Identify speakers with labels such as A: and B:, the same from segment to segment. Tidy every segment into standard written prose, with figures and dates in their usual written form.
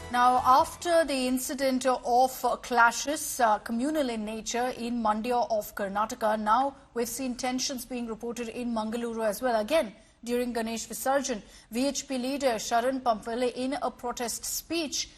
A: Now, after the incident of clashes, communal in nature in Mandya of Karnataka, now we've seen tensions being reported in Mangaluru as well. Again, during Ganesh Visarjan, VHP leader Sharan Pampale, in a protest speech,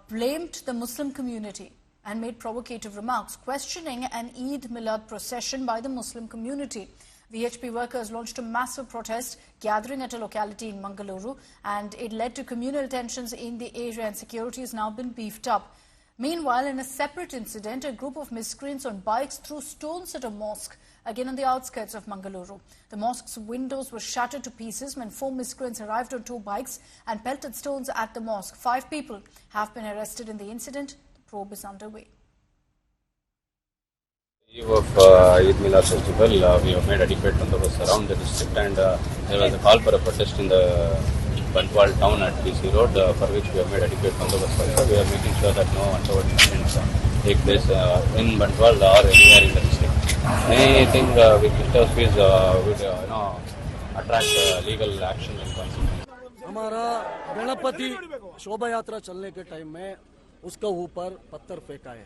A: blamed the Muslim community and made provocative remarks, questioning an Eid Milad procession by the Muslim community. VHP workers launched a massive protest gathering at a locality in Mangaluru, and it led to communal tensions in the area, and security has now been beefed up. Meanwhile, in a separate incident, a group of miscreants on bikes threw stones at a mosque, again on the outskirts of Mangaluru. The mosque's windows were shattered to pieces when 4 miscreants arrived on 2 bikes and pelted stones at the mosque. 5 people have been arrested in the incident. The probe is underway.
B: Eve of Eid Milad festival, we have made adequate bandobast around the district, and there was a call for a protest in the Bantwal town at BC Road, for which we have made adequate bandobast also. We are making sure that no untoward incidents take place in Bantwal or anywhere in the district. Anything which interferes would attract legal action and consequences.
C: हमारा गणपति शोभा यात्रा चलने के time में उसका ऊपर पत्थर फेंका है,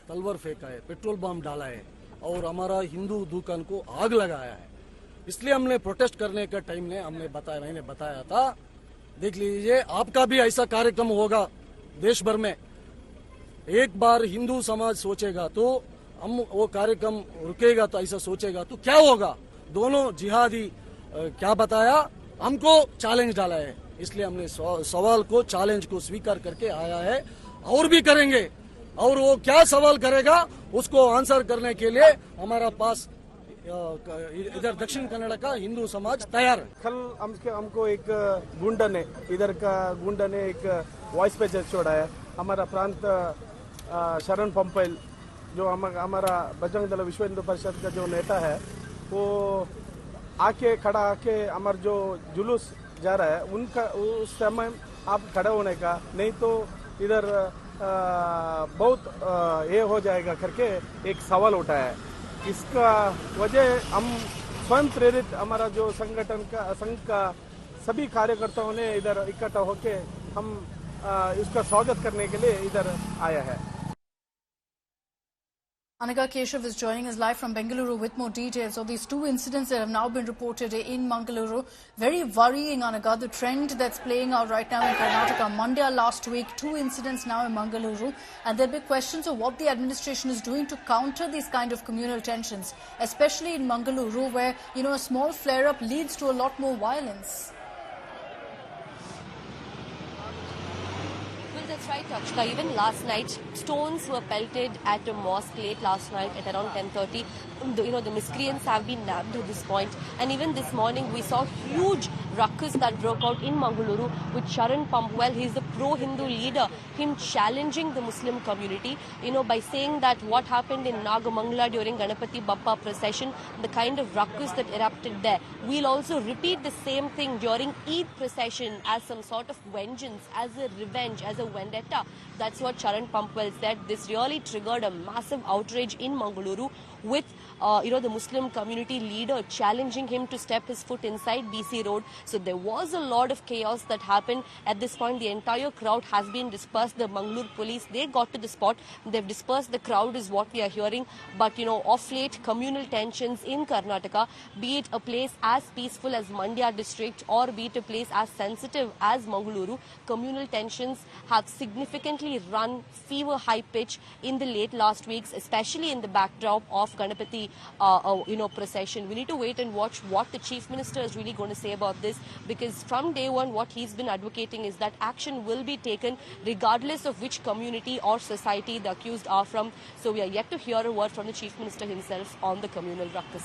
C: तलवार फेंका है, पेट्रोल बम डाला है और हमारा हिंदू दुकान को आग लगाया है। इसलिए हमने प्रोटेस्ट करने के टाइम में मैंने बताया था, देख लीजिए आपका भी ऐसा कार्यक्रम होगा देश भर में। एक बार हिंदू समाज सोचेगा तो हम वो कार्यक्रम रुकेगा, तो ऐसा सोचेगा तो क्या होगा। दोनों जिहादी क्या बताया, हमको चैलेंज डाला है, इसलिए हमने सवाल को चैलेंज को स्वीकार करके आया है और भी करेंगे। और वो क्या सवाल करेगा उसको आंसर करने के लिए हमारा पास इधर दक्षिण कन्नड़ का हिंदू समाज तैयार है।
D: कल हमको एक गुंडा ने एक वॉइस मैसेज छोड़ा है। हमारा प्रांत शरण पंपल जो हमारा बजरंग दल विश्व हिंदू परिषद का जो नेता है, वो खड़ा आके हमारा जो जुलूस जा रहा है उनका उस समय आप खड़ा होने का, नहीं तो इधर बहुत ये हो जाएगा करके एक सवाल उठा है। इसका वजह हम स्वयं प्रेरित हमारा जो संघ का सभी कार्यकर्ताओं ने इधर इकट्ठा होके हम इसका स्वागत करने के लिए इधर आया है।
A: Anaga Keshav is joining us live from Bengaluru with more details of these 2 incidents that have now been reported in Mangaluru. Very worrying, Anaga, the trend that's playing out right now in Karnataka. Mandya last week, 2 incidents now in Mangaluru, and there are big questions of what the administration is doing to counter these kind of communal tensions, especially in Mangaluru, where a small flare-up leads to a lot more violence.
E: That's right, Akshika. Even last night, stones were pelted at a mosque late last night at around 10:30. The miscreants have been nabbed to this point. And even this morning, we saw huge ruckus that broke out in Mangaluru with Sharan Pampale. He's the pro-Hindu leader, him challenging the Muslim community, by saying that what happened in Nagamangala during Ganapati Bappa procession, the kind of ruckus that erupted there. We'll also repeat the same thing during Eid procession as some sort of vengeance, as a revenge, as a vendetta. That's what Sharan Pampale said. This really triggered a massive outrage in Mangaluru with the Muslim community leader challenging him to step his foot inside BC Road. So there was a lot of chaos that happened. At this point, the entire crowd has been dispersed. The Mangaluru police, they got to the spot. They've dispersed the crowd is what we are hearing. But, of late, communal tensions in Karnataka, be it a place as peaceful as Mandya district or be it a place as sensitive as Mangaluru, communal tensions have significantly run fever high pitch in the late last weeks, especially in the backdrop of Ganapati procession. We need to wait and watch what the Chief Minister is really going to say about this, because from day one what he's been advocating is that action will be taken regardless of which community or society the accused are from. So we are yet to hear a word from the Chief Minister himself on the communal ruckus.